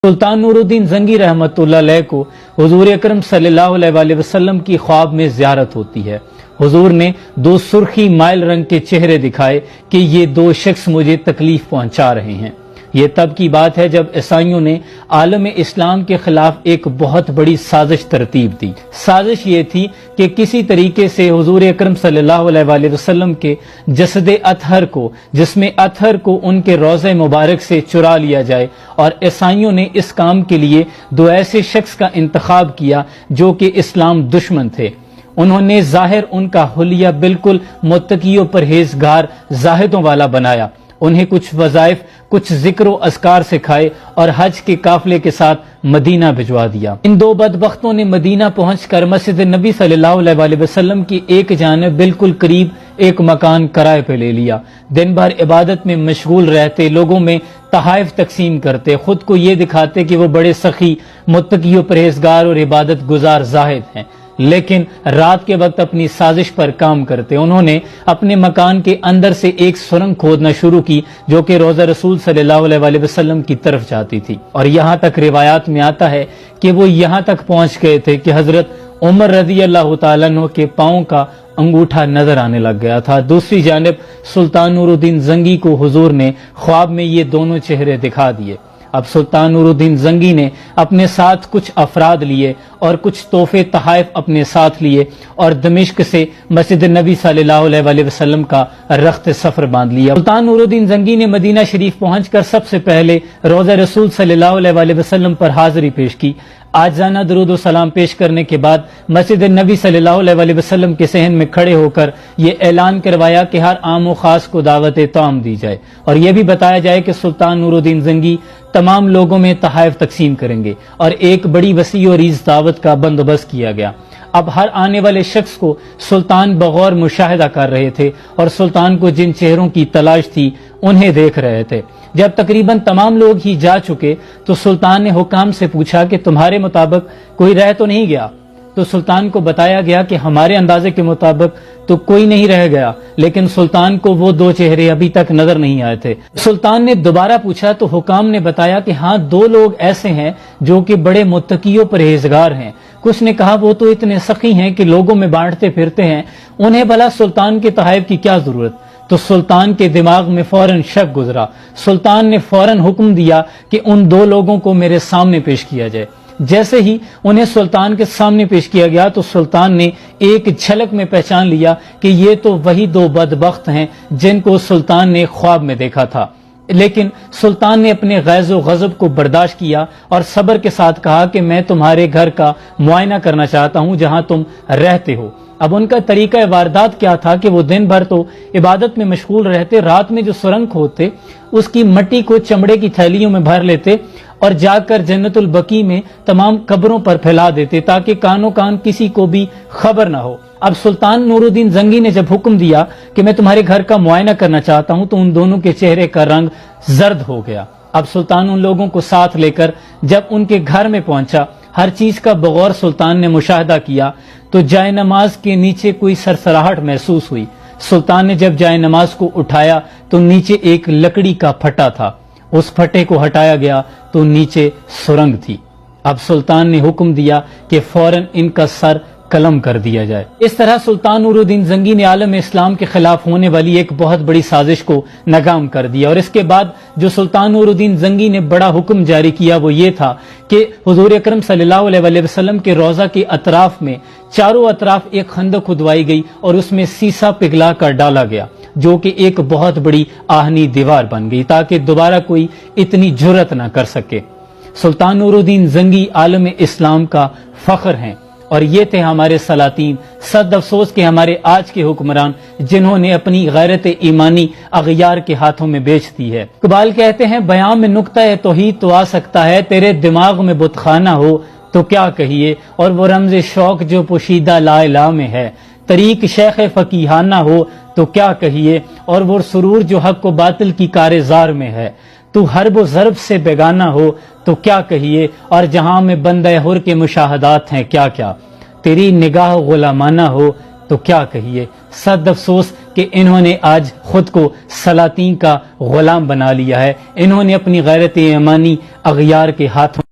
सुल्तान नूरुद्दीन जंगी रहमतुल्लाह अलैह को हुजूर अकरम सल्लल्लाहु अलैहि वसल्लम की ख्वाब में ज़ियारत होती है। हुजूर ने दो सुर्खी माइल रंग के चेहरे दिखाए कि ये दो शख्स मुझे तकलीफ पहुंचा रहे हैं। ये तब की बात है जब ईसाइयों ने आलम इस्लाम के खिलाफ एक बहुत बड़ी साजिश तरतीब दी। साजिश ये थी कि किसी तरीके से हुजूर अकरम सल्लल्लाहु अलैहि वसल्लम के जसदे अतहर को, जिसमें अतहर को उनके रोज़े मुबारक से चुरा लिया जाए, और ईसाइयों ने इस काम के लिए दो ऐसे शख्स का इंतखाब किया जो कि इस्लाम दुश्मन थे। उन्होंने जाहिर उनका हुलिया बिल्कुल मुत्तकियों परहेजगार जाहिदों वाला बनाया। उन्हें कुछ वज़ाइफ, कुछ ज़िक्र व अज़कार सिखाए और हज के काफिले के साथ मदीना भिजवा दिया। इन दो बदबख्तों ने मदीना पहुंचकर मस्जिद नबी सल्लल्लाहु अलैहि वसल्लम की एक जानिब बिल्कुल करीब एक मकान किराए पे ले लिया। दिन भर इबादत में मशगूल रहते, लोगों में तहाइफ तकसीम करते, खुद को ये दिखाते कि वो बड़े सखी, मुत्तकी, परहेजगार और इबादत गुजार जाहिद हैं, लेकिन रात के वक्त अपनी साजिश पर काम करते। उन्होंने अपने मकान के अंदर से एक सुरंग खोदना शुरू की जो कि रोज़ा रसूल सल्लल्लाहु अलैहि वसल्लम की तरफ जाती थी, और यहाँ तक रिवायात में आता है कि वो यहाँ तक पहुँच गए थे कि हजरत उमर रज़ी अल्लाह तआला अन्हु के पाँव का अंगूठा नजर आने लग गया था। दूसरी जानिब सुल्तान नूरुद्दीन जंगी को हुजूर ने ख्वाब में ये दोनों चेहरे दिखा दिए। अब सुल्तान नूरुद्दीन जंगी ने अपने साथ कुछ अफराद लिए और कुछ तोहफे तहाइफ अपने साथ लिए और दमिश्क से मस्जिद नबी सल्लल्लाहु अलैहि वसल्लम का रख्त सफर बांध लिया। सुल्तान नूरुद्दीन जंगी ने मदीना शरीफ पहुंचकर सबसे पहले रोज़ा रसूल सल्लल्लाहु अलैहि वसल्लम पर हाजिरी पेश की। आजाना दरूद व सलाम पेश करने के बाद मस्जिद नबी सल्लल्लाहु अलैहि वसल्लम के सहन में खड़े होकर ये ऐलान करवाया कि हर आम व खास को दावत ताम दी जाए, और यह भी बताया जाए कि सुल्तान नूरुद्दीन जंगी तमाम लोगों में तहाइफ तकसीम करेंगे, और एक बड़ी वसी और ईज़ दावत का बंदोबस्त किया गया। अब हर आने वाले शख्स को सुल्तान बगौर मुशाहिदा कर रहे थे और सुल्तान को जिन चेहरों की तलाश थी उन्हें देख रहे थे। जब तकरीबन तमाम लोग ही जा चुके तो सुल्तान ने हुकाम से पूछा कि तुम्हारे मुताबिक कोई रह तो नहीं गया? तो सुल्तान को बताया गया कि हमारे अंदाजे के मुताबिक तो कोई नहीं रह गया, लेकिन सुल्तान को वो दो चेहरे अभी तक नजर नहीं आए थे। सुल्तान ने दोबारा पूछा तो हुकाम ने बताया कि हाँ, दो लोग ऐसे हैं जो कि बड़े मुत्तकी परहेजगार हैं। कुछ ने कहा वो तो इतने सखी हैं कि लोगों में बांटते फिरते हैं, उन्हें भला सुल्तान के तहाइफ की क्या जरूरत? तो सुल्तान के दिमाग में फौरन शक गुजरा। सुल्तान ने फौरन हुक्म दिया कि उन दो लोगों को मेरे सामने पेश किया जाए। जैसे ही उन्हें सुल्तान के सामने पेश किया गया तो सुल्तान ने एक झलक में पहचान लिया कि ये तो वही दो बदबख्त हैं जिनको सुल्तान ने ख्वाब में देखा था। लेकिन सुल्तान ने अपने गैज़ व गज़ब को बर्दाश्त किया और सब्र के साथ कहा कि मैं तुम्हारे घर का मुआयना करना चाहता हूं जहां तुम रहते हो। अब उनका तरीका वारदात क्या था कि वो दिन भर तो इबादत में मशगूल रहते, रात में जो सुरंग खोदते उसकी मट्टी को चमड़े की थैलियों में भर लेते और जाकर जन्नतुल बकी में तमाम कब्रों पर फैला देते ताकि कानो कान किसी को भी खबर ना हो। अब सुल्तान नूरुद्दीन जंगी ने जब हुक्म दिया कि मैं तुम्हारे घर का मुआयना करना चाहता हूं तो उन दोनों के चेहरे का रंग जर्द हो गया। अब सुल्तान उन लोगों को साथ लेकर जब उनके घर में पहुंचा, हर चीज का बगौर सुल्तान ने मुशाहिदा किया तो जाए नमाज के नीचे कोई सरसराहट महसूस हुई। सुल्तान ने जब जाए नमाज को उठाया तो नीचे एक लकड़ी का फटा था। उस फटे को हटाया गया तो नीचे सुरंग थी। अब सुल्तान ने हुक्म दिया कि फौरन इनका सर कलम कर दिया जाए। इस तरह सुल्तान नूरुद्दीन जंगी ने आलम इस्लाम के खिलाफ होने वाली एक बहुत बड़ी साजिश को नाकाम कर दिया। और इसके बाद जो सुल्तान नूरुद्दीन जंगी ने बड़ा हुक्म जारी किया वो ये था कि हुजूर अकरम सल्लल्लाहु अलैहि वसल्लम के रोजा के अतराफ में चारों अतराफ एक खंदक खुदवाई गई और उसमें सीसा पिघला कर डाला गया जो कि एक बहुत बड़ी आहनी दीवार बन गई ताकि दोबारा कोई इतनी जुर्रत ना कर सके। सुल्तान नूरुद्दीन जंगी आलम इस्लाम का फख्र हैं और ये थे हमारे सलातीन। सद अफसोस के हमारे आज के हुक्मरान जिन्होंने अपनी गैरत ईमानी अगयार के हाथों में बेच दी है। इकबाल कहते हैं बयां में नुक्ता है तौहीद तो आ सकता है, तेरे दिमाग में बुतखाना हो तो क्या कहिए, और वो रमज़े शौक जो पोशीदा ला इलाह में है, तरीक शेख फकीहाना हो तो क्या कहिए, और वो सुरूर जो हक व बातिल की कारेजार में है। तू हर्ब व ज़र्ब से बेगाना हो तो क्या कहिए, और जहां में बंदे हुर के मुशाहदात हैं क्या क्या, तेरी निगाह गुलामाना हो तो क्या कहिए। सद अफसोस کہ انہوں نے آج خود کو سلاطین کا غلام بنا لیا ہے، انہوں نے اپنی غیرت ایمانی اغیار کے ہاتھوں